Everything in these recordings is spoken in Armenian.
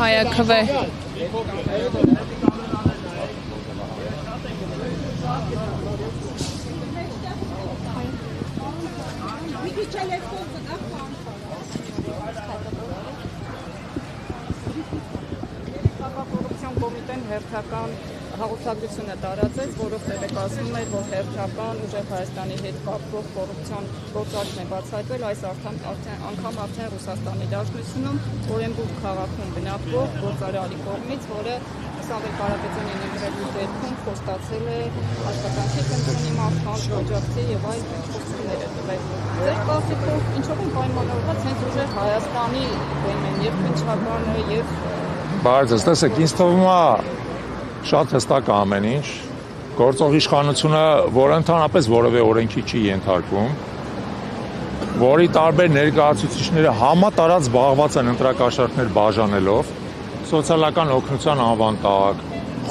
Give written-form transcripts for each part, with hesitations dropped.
հայաքվե։ Կոռուպցիոն կոմիտեն հերթական հաղորդագրությունը տարածեց, որով տեղեկացնում էր, որ հերթական ուժեղ Հայաստանի հետ կապվող կոռուպցիոն գործարքն է բացահայտվել, այս անգամ արդեն Ռուսաստանի Դաշնությունում Օրենբուրգ քաղաքում բնակվող գործարարի կողմից, որը Սամվել Կարապետյանի նկատի դեպքում խոստացել է աշխատանքի կենտրոնի մարդկանց աջակցի եւ այլ խոստումներ է տվել։ Ձեր կարծիքով ինչով են պայմանավորված հենց ուժեղ Հայաստանի կողմեն եւ քննչականը եւ Բայց տեսեք, ինձ թվում է շատ հստակ ամեն ինչ, գործող իշխանությունը, որը ընդհանրապես որևէ օրենքի չի ենթարկվում, որի տարբեր ներկայացուցիչները համատարած զբաղված են ընտրակաշառքներ բաժանելով, սոցիալական օգնության անվան տակ,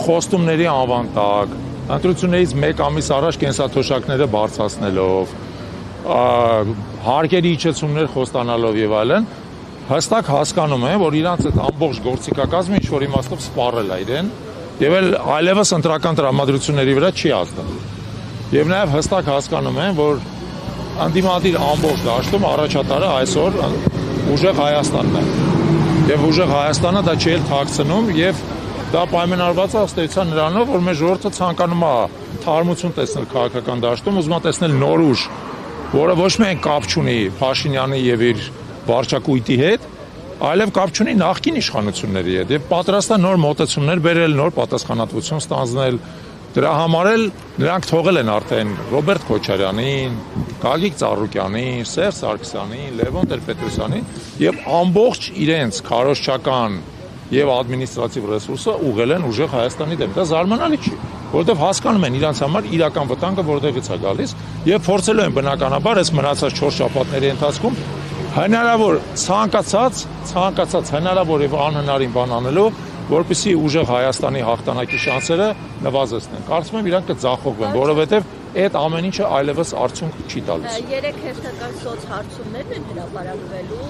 խոստումների անվան տակ, ընտրություններից մեկ ամիս առաջ կենսաթոշակները բարձրացնելով, հարկերի իջեցումներ խոստանալով եւ այլն, հստակ հասկանում են, որ իրանց այդ ամբողջ գործիքակազմը ինչ-որ իմաստով սպառել է իրեն եւ այլևս ընտրական տրամադրությունների վրա չի ազդել։ Եվ նաեւ հստակ հասկանում են, որ անդիմադիր ամբողջ դաշտում առաջատարը այսօր ուժեղ Հայաստանն է։ Եվ ուժեղ Հայաստանը դա չի էլ թաքցնում եւ դա պայմանավորված է ըստ էության նրանով, որ մեր ժողովուրդը ցանկանում է թարմություն տեսնել քաղաքական դաշտում, ուզում է տեսնել նոր ուժ, որը ոչ միայն կապ չունի Փաշինյանի եւ իր վարչակույտի հետ, այլև կապ չունի նախկին իշխանությունների հետ եւ պատրաստ է նոր մոտեցումներ բերել, նոր պատասխանատվություն ստանձնել։ Դրա համար էլ նրանք թողել են արդեն Ռոբերտ Քոչարյանին, Գագիկ Ծառուկյանին, Սերժ Սարգսյանին, Լևոն Տեր-Պետրոսյանին եւ ամբողջ իրենց քարոզչական եւ ադմինիստրատիվ ռեսուրսը ուղղել են ուժեղ Հայաստանի դեմ։ Դա զարմանալի չի, որովհետեւ հասկանում են իրանց համար իրական վտանգը որտեղից է գալիս եւ փորձելու են բնականաբար այս մնացած 4 շաբաթների ընթացքում հնարավոր ցանկացած հնարավոր եւ անհնարին բան անելով, որպեսզի ուժեղ Հայաստանի հաղթանակի շանսերը նվազեցնեն։ Կարծում եմ իրանք կձախողվեն, որովհետեւ այդ ամեն ինչը այլևս արդյունք չի տալիս։ Երեք հերթական սոցհարցումներն են հրապարակվելու,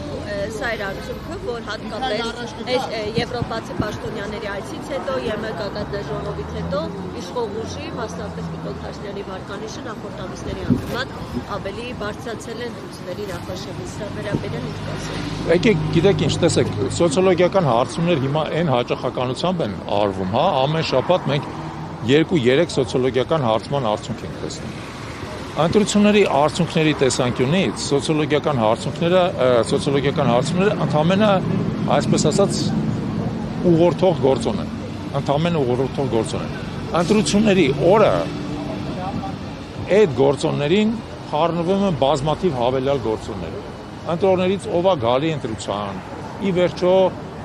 սա իր արդյունքը, որ հատկապես եվրոպացի պաշտոնյաների այցից հետո, ԵՄ գագաթնաժողովից հետո իշխող ուժի, մասնավորապես Նիկոլ Փաշինյանի վարկանիշը նախորդ ամիսների համեմատ ավելի բարձրացել են ցույցերի նախաշեմից, սա վերաբերել ինչ կասեք։ Եկեք, գիտեք ինչ, տեսեք, սոցիոլոգիական հարցումներ հիմա այն հաճախականությամբ են արվում, հա, ամեն շաբաթ մենք 2-3 սոցիոլոգիական հարցման արդյունք ենք տեսնում։ Ընտրությունների արդյունքների տեսանկյունից սոցիոլոգիական հարցումները ընդամենը, այսպես ասած, ուղղորդող գործոն են։ Ընդամենը ուղղորդող գործոն են։ Ընտրությունների օրը այդ գործոններին խառնվում են բազմաթիվ հավելյալ գործոններ։ Ընտրողներից ով է գալի ընտրության, ի վերջո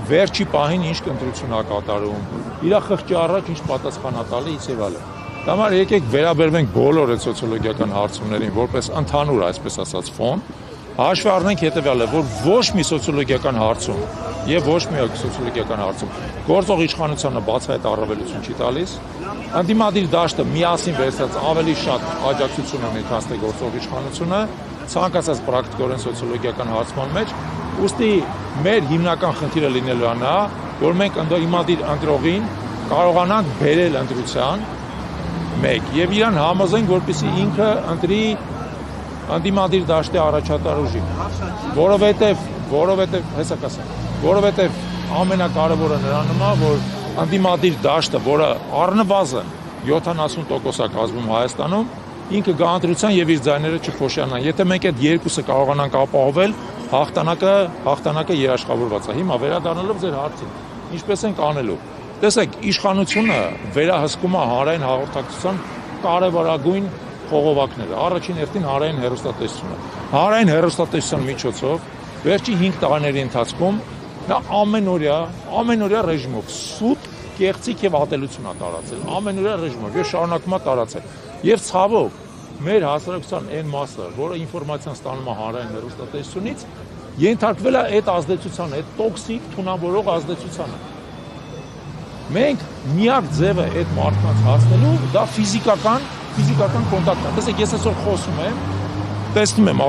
վերջի պահին ինչ ընտրություն է կատարում, իր խղճի առաջ ինչ պատասխան է տալիս եւ այլն։ Դա համար եկեք վերաբերվենք բոլոր այդ սոցիոլոգիական հարցումներին որպես ընդհանուր, այսպես ասած, ֆոն, հաշվի առնենք հետեւյալը, որ ոչ մի սոցիոլոգիական հարցում եւ ոչ մի սոցիոլոգիական հարցում գործող իշխանությանը բացահայտ առավելություն չի տալիս, անդիմադիր դաշտը միասին վերցած ավելի շատ աջակցություն ունի, քան թե գործող իշխանությունը, ցանկացած պրակտիկորեն սոցիոլոգիական հարցման մեջ, ուստի մեր հիմնական խնդիրը լինելու է նա, որ մենք անդիմադիր ընտրողին կարողանանք բերել ընտրության մեկ եւ իրան համոզենք, որպեսզի ինքը ընտրի անդիմադիր դաշտի առաջատար ուժին, որովհետեւ ամենակարևորը նրանում է, որ անդիմադիր դաշտը, որը առնվազն 70% է կազմում Հայաստանում, ինքը գա ընտրության եւ իր ձայները չփոշյանան։ Եթե մենք այդ երկուսը կարողանանք ապահովել, հաղթանակը երաշխավորված է։ Հիմա վերադառնալով ձեր հարցին, ինչպես ենք անելու։ Տեսեք, իշխանությունը վերահսկում է հանրային հաղորդակցության կարևորագույն խողովակները։ Առաջին հերթին հանրային հեռուստատեսությունը։ Հանրային հեռուստատեսության միջոցով վերջի 5 տարիների ընթացքում նա ամենօրյա ռեժիմով սուտ, կեղծիք եւ ատելություն է տարածել։ Ամենօրյա ռեժիմով եւ շարունակում է տարածել։ Եվ ցավոք, մեր հասարակության այն մասը, որը ինֆորմացիան ստանում է հանրային հեռուստատեսությունից, ենթարկվել է այդ ազդեցությանը, այդ տոքսիկ թունավորող ազդեցությանը։ Մենք միակ ձևը այդ մարդկանց հասնելու դա ֆիզիկական կոնտակտն է։ Տեսեք, ես այսօր խոսում եմ, տեսնում եմ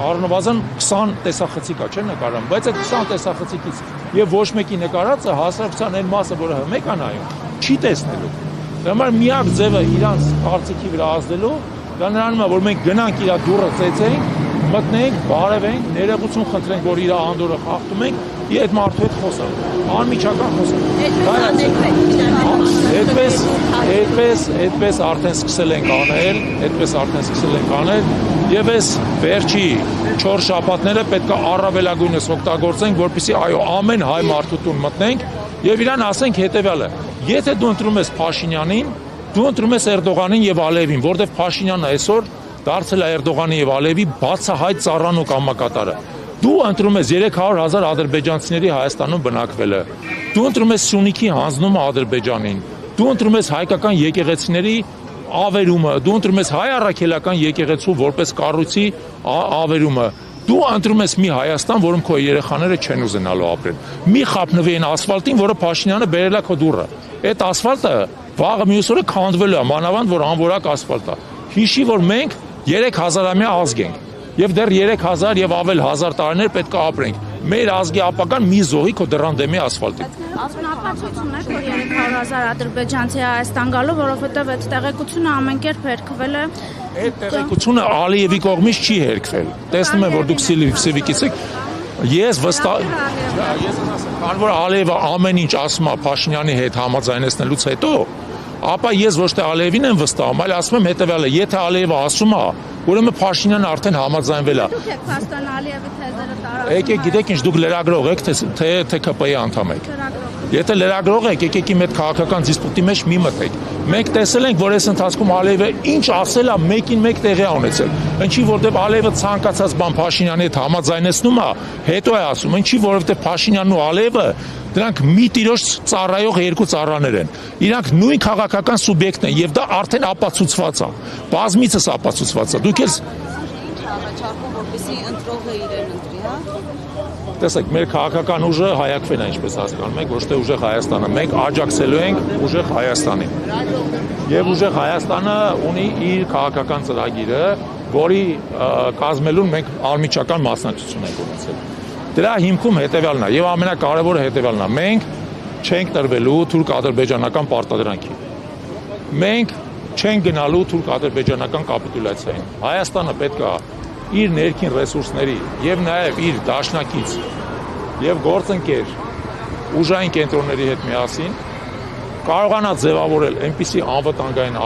առնվազն 20 տեսախցիկ է, չէ՞ նկարում, բայց այդ 20 տեսախցիկից եւ ոչ մեկի նկարածը հասարակության այն մասը, որը մեկ է նայում, չի տեսնելու։ Դրա համար միակ ձևը իրանց կարծիքի վրա ազդելու դա նրանում է, որ մենք գնանք իր դուռը ծեծենք, մտնենք, բարևենք, ներողություն խնդրենք, որ իր անդորը խախտում ենք, եւ այդ մարդու հետ խոսանք, անմիջական խոսանք։ Այդպես արդեն սկսել ենք անել, եւ այս վերջի 4 շաբաթները պետք է առավելագույնս օգտագործենք, որպեսզի այո, ամեն հայ մարդու տուն մտնենք եւ իրան ասենք հետեւյալը. եթե դու ընտրում ես Փաշինյանին, դու ընտրում ես Էրդողանին եւ Ալիևին, որովհետեւ Փաշինյանը այսօր դարձել է Էրդողանի եւ Ալիևի բացահայտ ծառան ու կամակատարը։ Դու ընտրում ես 300,000 ադրբեջանցիների Հայաստանում բնակվելը։ Դու ընտրում ես Սյունիքի հանձնումը Ադրբեջանին։ Դու ընտրում ես հայկական եկեղեցիների ավերումը, դու ընտրում ես հայ առաքելական եկեղեցու որպես կառույցի ավերումը։ Դու ընտրում ես մի Հայաստան, որում քո երեխաները չեն ուզենալու ապրել։ Մի խափնվի այն ասֆալտին, որը Փաշինյանը բերել է քո դուռը։ Այդ ասֆալտը վաղը մյուս օրը քանդվելու է, մանավանդ որ անորակ ասֆալտ է։ Հիշի, որ մենք 3000-ամյա ազգ ենք եւ դեռ 3000 եւ ավել 1000 տարիներ պետք է ապրենք։ Մեր ազգի ապական մի զոհի քո դռան դեմի ասֆալտի։ Ապացույցում է, որ 300,000 ադրբեջանցի Հայաստան գալու, որովհետեւ այդ տեղեկությունը ամեն կերպ հերքվել է։ Այդ տեղեկությունը Ալիևի կողմից չի հերքվել։ Տեսնում եմ, որ դուք Սիվիկից եք։ Ես վստահ եմ, քանի որ Ալիևը ամեն ինչ ասում է Փաշինյանի հետ համաձայնեցնելուց հետո, ապա ես ոչ թե Ալիևին եմ վստահում, այլ ասում եմ հետեւյալը, եթե Ալիևը ասում է, ուրեմն Փաշինյանը արդեն համաձայնվել է։ Դուք եք փաստան Ալիևի թեզերը տարածում։ Եկեք, գիտեք ինչ, դուք լրագրող եք, թե ԹՔՊ-ի անդամ եք։ Եթե լրագրող եք, եկեք իմ այդ քաղաքական դիսպուտի մեջ մի մտեք։ Մենք տեսել ենք, որ այս ընթացքում Ալիևը ինչ ասել է, մեկին մեկ տեղի է ունեցել։ Ինչի որտեվ Ալիևը ցանկացած բան Փաշինյանի հետ համաձայնեցնում է, հետո է ասում, ինչի որովհետեւ Փաշինյանն ու Ալիևը դրանք մի տիրոջ ծառայող երկու ծառաներ են։ Իրանք նույն քաղաքական սուբյեկտն են եւ դա արդեն ապացուցված է։ Բազմիցս ապացուցված է։ Դուք էլ առաջարկում, որպեսզի ընտրողը իրեն ընտրի, հա։ Տեսեք, մեր քաղաքական ուժը հայակվեն է, ինչպես հասկանում եք, ոչ թե ուժեղ Հայաստանը։ Մենք աջակցելու ենք ուժեղ Հայաստանին։ Եվ ուժեղ Հայաստանը ունի իր քաղաքական ծրագիրը, որի կազմելուն մենք անմիջական մասնակցություն ենք ունեցել։ Դրա հիմքում հետևյալն է, եւ ամենակարևորը հետևյալն է. մենք չենք տրվելու թուրք-ադրբեջանական պարտադրանքի։ Մենք չենք գնալու թուրք-ադրբեջանական կապիտուլյացիային։ Հայաստանը պետք է իր ներքին ռեսուրսների եւ նաեւ իր դաշնակից եւ գործընկեր ուժային կենտրոնների հետ միասին կարողանա ձևավորել այնպիսի անվտանգային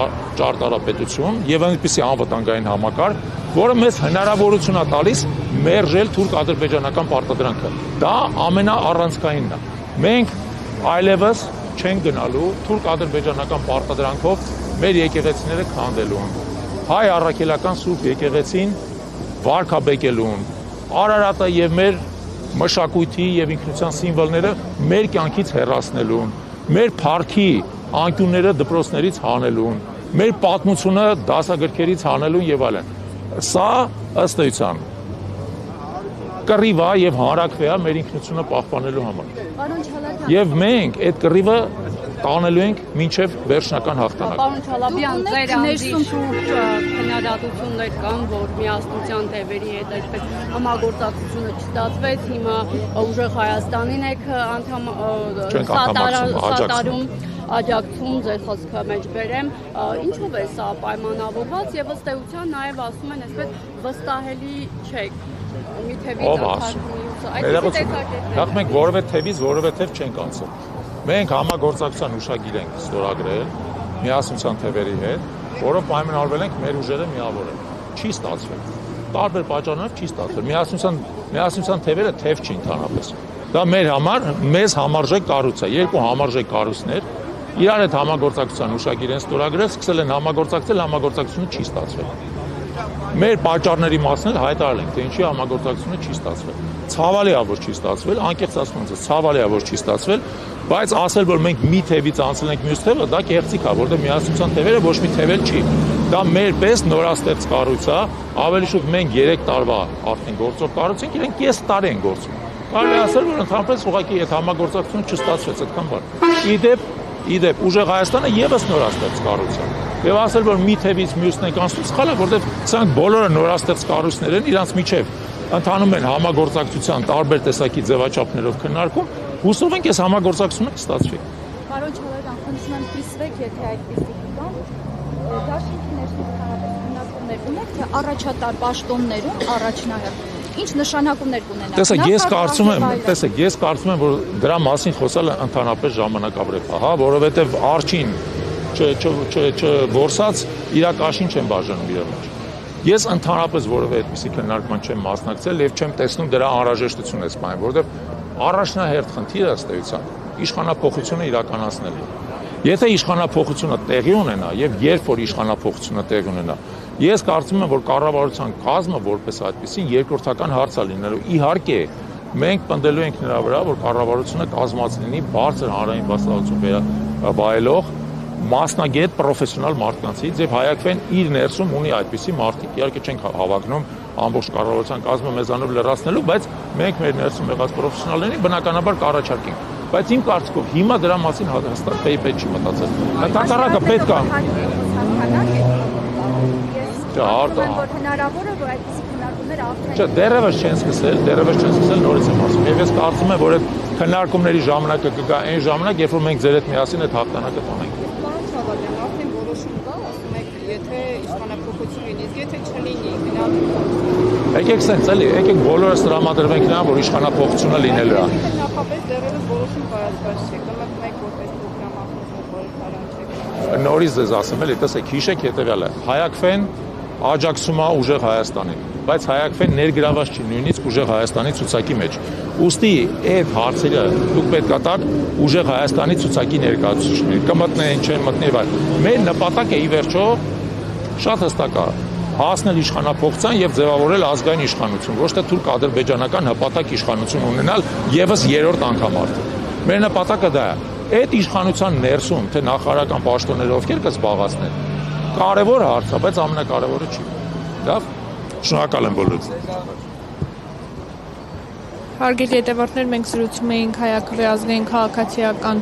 ճարտարապետություն եւ այնպիսի անվտանգային համակարգ, որը մեզ հնարավորություն է տալիս մերժել թուրք-ադրբեջանական պարտադրանքը։ Դա ամենաառանցքայինն է։ Մենք այլևս չենք գնալու թուրք-ադրբեջանական պարտադրանքով մեր եկեղեցիները քանդելուն, հայ առաքելական սուրբ եկեղեցին վարկաբեկելուն, Արարատը եւ մեր մշակույթի եւ ինքնության սիմվոլները մեր կյանքից հեռացնելուն, մեր փառքի անկյունները դպրոցներից հանելուն, մեր պատմությունը դասագրքերից հանելուն եւ այլն։ Սա ըստ էության կռիվ է եւ հանրաքվե է մեր ինքնությունը պահպանելու համար։ Եվ մենք այդ կռիվը տանելու ենք մինչև վերջնական հաղթանակ։ Պարոն Չալաբյան, ձեր անձի շուրջ քննադատություններ կան, որ միասնության թևերի հետ այսպես համագործակցությունը չստացվեց, հիմա ուժեղ Հայաստանին եք անդամ սատարում աջակցում ձեր խոսքը մեջ բերեմ, ինչով է սա պայմանավորված եւ ըստ էության նաեւ ասում են այսպես վստահելի չեք։ Մի թևից Նախ մենք որևէ թևից որևէ թև չենք անցել։ Մենք համագործակցության հուշագիր ենք ստորագրել միասնության թևերի հետ, որը պայմանավորվել ենք մեր ուժերը միավորել։ Չի ստացվել։ Տարբեր պատճառներով չի ստացվել։ Միասնության թևերը թև չի ընդհանրապես։ Դա մեր համար մեզ համարժեք կառույց է, երկու համարժեք կառույցներ իրար հետ համագործակցության հուշագիր են ստորագրել, սկսել են համագործակցել, համագործակցությունը չի ստացվել։ Մեր պատճառների մասն էլ հայտարարել ենք, թե ինչի համագործակցությունը չի ստացվել։ Ցավալի է, որ չի ստացվել, անկեղծ ասում եմ, ցավալի է, որ չի ստացվել, բայց ասել, որ մենք մի թևից անցել ենք մյուս թևը, դա կեղծիք է, որտեղ միասնության թևերը ոչ մի թև էլ չի։ Դա մեր պես նորաստեղծ կառույց է, ավելի շուտ մենք 3 տարվա արդեն գործող կառույց ենք, իրենք կես տարի են գործում։ Կարելի է ասել, որ ընդհանրապես ուղղակի այդ համագործակցությունը չստացվեց այդքան բան։ Իդեպ, ուժեղ Հայաստանը եւս նորաստեղծ կառույց է։ Եվ ասել, որ մի թևից մյուսն ենք անցնում, սխալ է, որովհետև սրանք բոլորը նորաստեղծ կառույցներ են, իրանց միջև ընթանում են համագործակցության տարբեր տեսակի ձևաչափներով քննարկում, հուսով ենք այս համագործակցությունը կստացվի։ Պարոն Չալոյան, խնդրում եմ կիսվեք, եթե այդպիսի կան, դաշինքի ներսում քննարկումներ ունեք, թե առաջատար պաշտոններում առաջնահերթ ինչ նշանակումներ կունենա։ Տեսեք, ես կարծում եմ, որ դրա մասին խոսելը ընդհանրապես ժամանակավրեպ է, հա, որովհետև արջին չորսած իրակաշին չեն բաժանում իրար մեջ։ Ես ընդհանրապես որևէ այդպիսի քննարկման չեմ մասնակցել եւ չեմ տեսնում դրա անհրաժեշտությունը այս բանը, որովհետև առաջնահերթ խնդիրը ըստ էության իշխանափոխությունը իրականացնելն է։ Եթե իշխանափոխությունը տեղի ունենա եւ երբ որ իշխանափոխությունը տեղի ունենա, ես կարծում եմ, որ կառավարության կազմը որպես այդպեսին երկրորդական հարց է լինելու։ Իհարկե, մենք պնդելու ենք նրա վրա, որ կառավարությունը կազմած լինի բարձր հանրային բարձրացում վայելող մասնագետ պրոֆեսիոնալ մարդկանցից եւ Հայ-Ակվեն իր ներսում ունի այդպիսի մարդիկ։ Իհարկե չենք հավակնում ամբողջ կառավարության կազմը մեզանով լրացնելու, բայց մենք մեր ներսում եղած պրոֆեսիոնալներին բնականաբար կառաջարկենք։ Բայց իմ կարծիքով հիմա դրա մասին հաստատ պետք չի մտածել։ Հակառակը պետք է։ Հնարավոր է, որ այդպիսի քննարկումները արդեն։ Չէ, դեռևս չեն սկսել, նորից եմ ասում։ Եվ ես կարծում եմ, որ այդ քննարկումների ժամանակը կգա այն ժամանակ, երբ որ մենք ձեր հետ միասին այդ հաղթանակը տանենք։ Պարոն Չալոյան, արդեն որոշում կա, ասում եք, եթե իշխանափոխություն լինի, եթե չլինի, գնալու։ Եկեք սենց էլի, եկեք բոլորս տրամադրվենք նրան, որ իշխանափոխությունը լինելու է։ Նախապես դեռևս որոշում կայացված չէ, կմտնում եք որպես պրոգրամատոր, Նորից ձեզ ասեմ էլի, տեսեք, հիշեք հետևյալը, Հայ-Ակվեն աջակցում է ուժեղ Հայաստանին, բայց Հայ-Ակվեն ներգրաված չի նույնիսկ ուժեղ Հայաստանի ցուցակի մեջ։ Ուստի այդ հարցերը դուք պետք է տաք ուժեղ Հայաստանի ցուցակի ներկայացուցիչներին, կմտնեն, չեն մտնի, բայց մեր նպատակը ի վերջո շատ հստակ է, հասնել իշխանափոխության եւ ձևավորել ազգային իշխանություն, ոչ թե թուրք-ադրբեջանական հպատակ իշխանություն ունենալ եւս երրորդ անգամ արդեն։ Մեր նպատակը դա է։ Այդ իշխանության ներսում, թե նախարարական պաշտոնները ովքեր կզբաղացնեն, կարևոր հարց է, բայց ամենակարևորը չի։ Լավ, շնորհակալ եմ բոլորիդ։ Հարգելի հետևորդներ, մենք զրուցում էինք Հայ-Ակվե ազգային քաղաքացիական